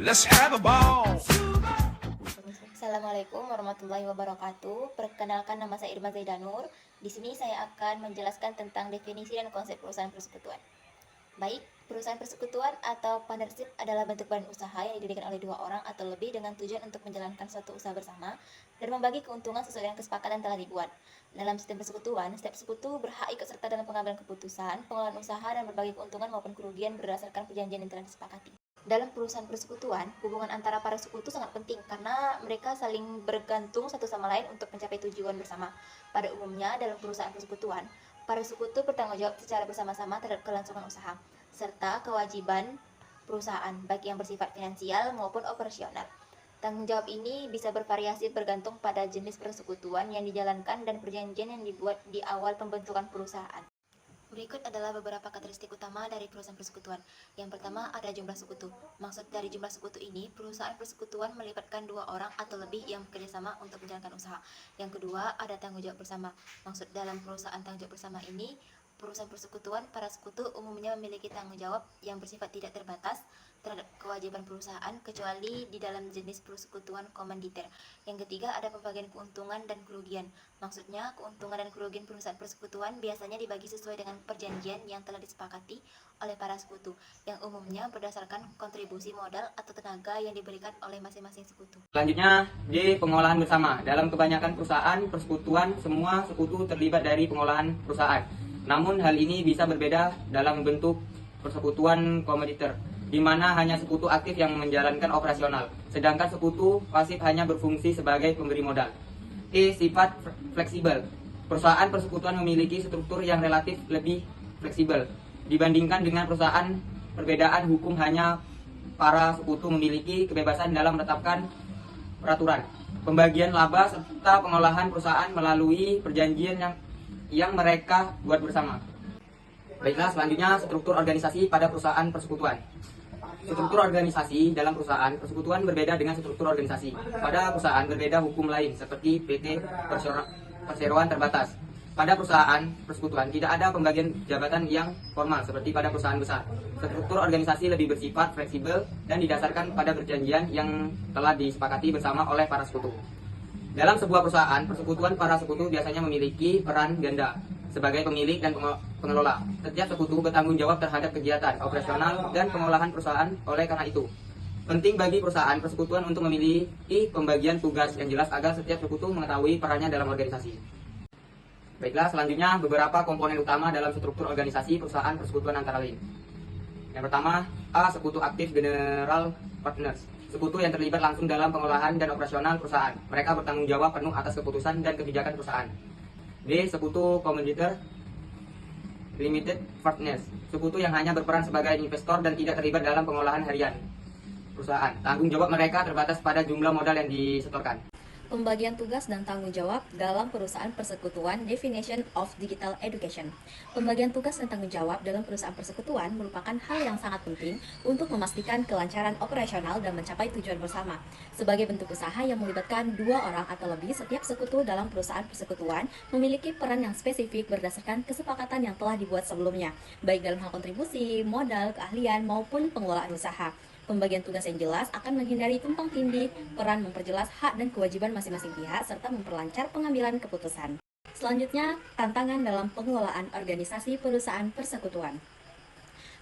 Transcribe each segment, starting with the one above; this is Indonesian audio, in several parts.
Let's have a ball. Assalamualaikum warahmatullahi wabarakatuh. Perkenalkan, nama saya Irma Zaidanur. Di sini saya akan menjelaskan tentang definisi dan konsep perusahaan persekutuan. Baik, perusahaan persekutuan atau partnership adalah bentuk badan usaha yang didirikan oleh dua orang atau lebih dengan tujuan untuk menjalankan suatu usaha bersama dan membagi keuntungan sesuai dengan kesepakatan telah dibuat. Dalam sistem persekutuan, setiap sekutu berhak ikut serta dalam pengambilan keputusan, pengelolaan usaha, dan berbagi keuntungan maupun kerugian berdasarkan perjanjian yang telah disepakati. Dalam perusahaan persekutuan, hubungan antara para sekutu sangat penting karena mereka saling bergantung satu sama lain untuk mencapai tujuan bersama. Pada umumnya, dalam perusahaan persekutuan, para sekutu bertanggung jawab secara bersama-sama terhadap kelangsungan usaha, serta kewajiban perusahaan, baik yang bersifat finansial maupun operasional. Tanggung jawab ini bisa bervariasi bergantung pada jenis persekutuan yang dijalankan dan perjanjian yang dibuat di awal pembentukan perusahaan. Berikut adalah beberapa karakteristik utama dari perusahaan persekutuan. Yang pertama, ada jumlah sekutu. Maksud dari jumlah sekutu ini, perusahaan persekutuan melibatkan dua orang atau lebih yang bekerjasama untuk menjalankan usaha. Yang kedua, ada tanggung jawab bersama. Maksud dalam perusahaan tanggung jawab bersama ini, perusahaan persekutuan, para sekutu umumnya memiliki tanggung jawab yang bersifat tidak terbatas terhadap kewajiban perusahaan kecuali di dalam jenis persekutuan komanditer. Yang ketiga, ada pembagian keuntungan dan kerugian. Maksudnya, keuntungan dan kerugian perusahaan persekutuan biasanya dibagi sesuai dengan perjanjian yang telah disepakati oleh para sekutu, yang umumnya berdasarkan kontribusi modal atau tenaga yang diberikan oleh masing-masing sekutu. Selanjutnya, di pengolahan bersama. Dalam kebanyakan perusahaan persekutuan, semua sekutu terlibat dari pengolahan perusahaan. Namun hal ini bisa berbeda dalam bentuk persekutuan komoditer, di mana hanya sekutu aktif yang menjalankan operasional, sedangkan sekutu pasif hanya berfungsi sebagai pemberi modal. Sifat fleksibel. Perusahaan persekutuan memiliki struktur yang relatif lebih fleksibel dibandingkan dengan perusahaan. Perbedaan hukum hanya para sekutu memiliki kebebasan dalam menetapkan peraturan, pembagian laba, serta pengolahan perusahaan melalui perjanjian yang mereka buat bersama. Baiklah, selanjutnya struktur organisasi pada perusahaan persekutuan. Struktur organisasi dalam perusahaan persekutuan berbeda dengan struktur organisasi pada perusahaan berbeda hukum lain seperti PT Perseroan Terbatas. Pada perusahaan persekutuan tidak ada pembagian jabatan yang formal seperti pada perusahaan besar. Struktur organisasi lebih bersifat fleksibel dan didasarkan pada perjanjian yang telah disepakati bersama oleh para sekutu. Dalam sebuah perusahaan persekutuan, para sekutu biasanya memiliki peran ganda sebagai pemilik dan pengelola. Setiap sekutu bertanggung jawab terhadap kegiatan operasional dan pengolahan perusahaan. Oleh karena itu, penting bagi perusahaan persekutuan untuk memiliki pembagian tugas yang jelas agar setiap sekutu mengetahui perannya dalam organisasi. Baiklah, selanjutnya beberapa komponen utama dalam struktur organisasi perusahaan persekutuan antara lain. Yang pertama, A. Sekutu aktif general partners. Sekutu yang terlibat langsung dalam pengolahan dan operasional perusahaan. Mereka bertanggung jawab penuh atas keputusan dan kebijakan perusahaan. B. Sekutu komoditer limited partners. Sekutu yang hanya berperan sebagai investor dan tidak terlibat dalam pengolahan harian perusahaan. Tanggung jawab mereka terbatas pada jumlah modal yang disetorkan. Pembagian tugas dan tanggung jawab dalam perusahaan persekutuan. Definition of digital education. Pembagian tugas dan tanggung jawab dalam perusahaan persekutuan merupakan hal yang sangat penting untuk memastikan kelancaran operasional dan mencapai tujuan bersama. Sebagai bentuk usaha yang melibatkan dua orang atau lebih, setiap sekutu dalam perusahaan persekutuan memiliki peran yang spesifik berdasarkan kesepakatan yang telah dibuat sebelumnya, baik dalam hal kontribusi, modal, keahlian, maupun pengelolaan usaha. Pembagian tugas yang jelas akan menghindari tumpang tindih, peran memperjelas hak dan kewajiban masing-masing pihak, serta memperlancar pengambilan keputusan. Selanjutnya, tantangan dalam pengelolaan organisasi perusahaan persekutuan.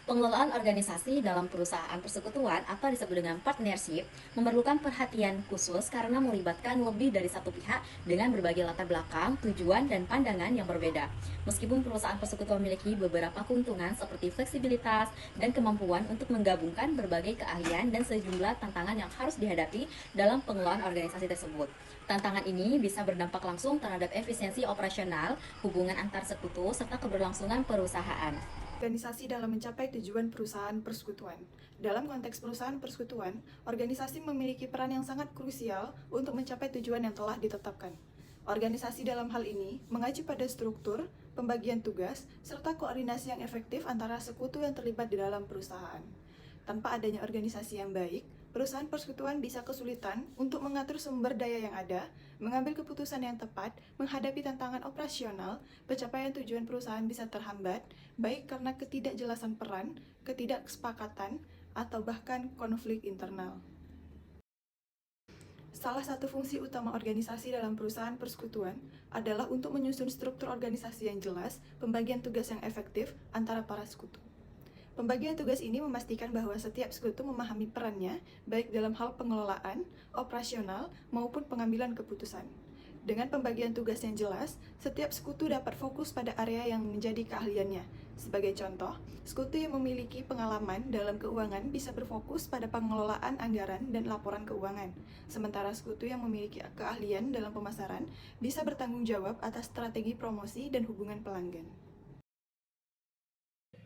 Pengelolaan organisasi dalam perusahaan persekutuan atau disebut dengan partnership memerlukan perhatian khusus karena melibatkan lebih dari satu pihak dengan berbagai latar belakang, tujuan, dan pandangan yang berbeda. Meskipun perusahaan persekutuan memiliki beberapa keuntungan seperti fleksibilitas dan kemampuan untuk menggabungkan berbagai keahlian dan sejumlah tantangan yang harus dihadapi dalam pengelolaan organisasi tersebut. Tantangan ini bisa berdampak langsung terhadap efisiensi operasional, hubungan antar sekutu, serta keberlangsungan perusahaan. Organisasi dalam mencapai tujuan perusahaan persekutuan. Dalam konteks perusahaan persekutuan, organisasi memiliki peran yang sangat krusial untuk mencapai tujuan yang telah ditetapkan. Organisasi dalam hal ini mengacu pada struktur, pembagian tugas, serta koordinasi yang efektif antara sekutu yang terlibat di dalam perusahaan. Tanpa adanya organisasi yang baik, perusahaan persekutuan bisa kesulitan untuk mengatur sumber daya yang ada, mengambil keputusan yang tepat, menghadapi tantangan operasional, pencapaian tujuan perusahaan bisa terhambat, baik karena ketidakjelasan peran, ketidaksepakatan, atau bahkan konflik internal. Salah satu fungsi utama organisasi dalam perusahaan persekutuan adalah untuk menyusun struktur organisasi yang jelas, pembagian tugas yang efektif antara para sekutu. Pembagian tugas ini memastikan bahwa setiap sekutu memahami perannya, baik dalam hal pengelolaan, operasional, maupun pengambilan keputusan. Dengan pembagian tugas yang jelas, setiap sekutu dapat fokus pada area yang menjadi keahliannya. Sebagai contoh, sekutu yang memiliki pengalaman dalam keuangan bisa berfokus pada pengelolaan anggaran dan laporan keuangan, sementara sekutu yang memiliki keahlian dalam pemasaran bisa bertanggung jawab atas strategi promosi dan hubungan pelanggan.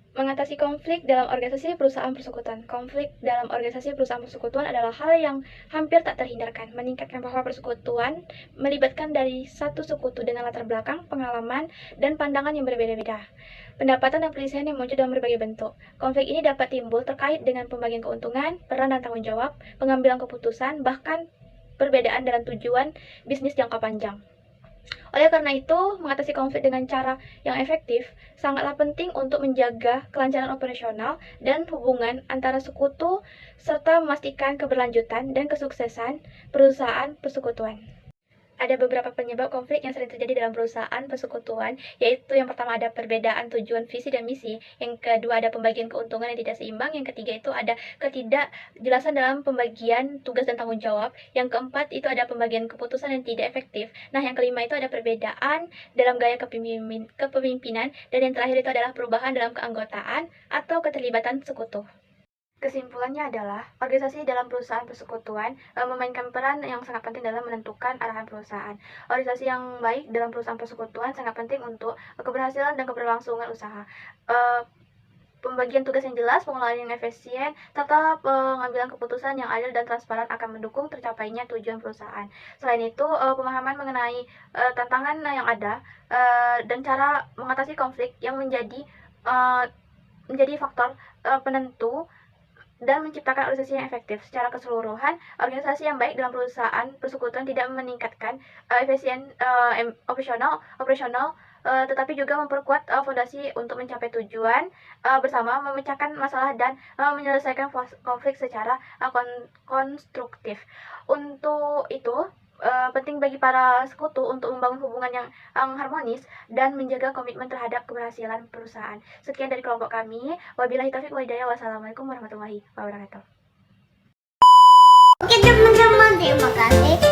Mengatasi konflik dalam organisasi perusahaan persekutuan. Konflik dalam organisasi perusahaan persekutuan adalah hal yang hampir tak terhindarkan. Meningkatkan bahwa persekutuan melibatkan dari satu sekutu dengan latar belakang, pengalaman, dan pandangan yang berbeda-beda. Pendapatan dan perselisihan yang muncul dalam berbagai bentuk. Konflik ini dapat timbul terkait dengan pembagian keuntungan, peran dan tanggung jawab, pengambilan keputusan, bahkan perbedaan dalam tujuan bisnis jangka panjang. Oleh karena itu, mengatasi konflik dengan cara yang efektif sangatlah penting untuk menjaga kelancaran operasional dan hubungan antara sekutu serta memastikan keberlanjutan dan kesuksesan perusahaan persekutuan. Ada beberapa penyebab konflik yang sering terjadi dalam perusahaan persekutuan, yaitu yang pertama ada perbedaan tujuan visi dan misi, yang kedua ada pembagian keuntungan yang tidak seimbang, yang ketiga itu ada ketidakjelasan dalam pembagian tugas dan tanggung jawab, yang keempat itu ada pembagian keputusan yang tidak efektif, nah yang kelima itu ada perbedaan dalam gaya kepemimpinan, dan yang terakhir itu adalah perubahan dalam keanggotaan atau keterlibatan sekutu. Kesimpulannya adalah, organisasi dalam perusahaan persekutuan memainkan peran yang sangat penting dalam menentukan arahan perusahaan. Organisasi yang baik dalam perusahaan persekutuan sangat penting untuk keberhasilan dan keberlangsungan usaha. Pembagian tugas yang jelas, pengelolaan yang efisien, serta pengambilan keputusan yang adil dan transparan akan mendukung tercapainya tujuan perusahaan. Selain itu, pemahaman mengenai tantangan yang ada dan cara mengatasi konflik yang menjadi faktor penentu dan menciptakan organisasi yang efektif. Secara keseluruhan, organisasi yang baik dalam perusahaan persekutuan tidak meningkatkan operasional, tetapi juga memperkuat fondasi untuk mencapai tujuan bersama, memecahkan masalah dan menyelesaikan konflik secara konstruktif. Untuk itu, penting bagi para sekutu untuk membangun hubungan yang harmonis dan menjaga komitmen terhadap keberhasilan perusahaan. Sekian dari kelompok kami. Wabillahi taufiq wal hidayah. Wassalamualaikum warahmatullahi wabarakatuh. Oke teman-teman, terima kasih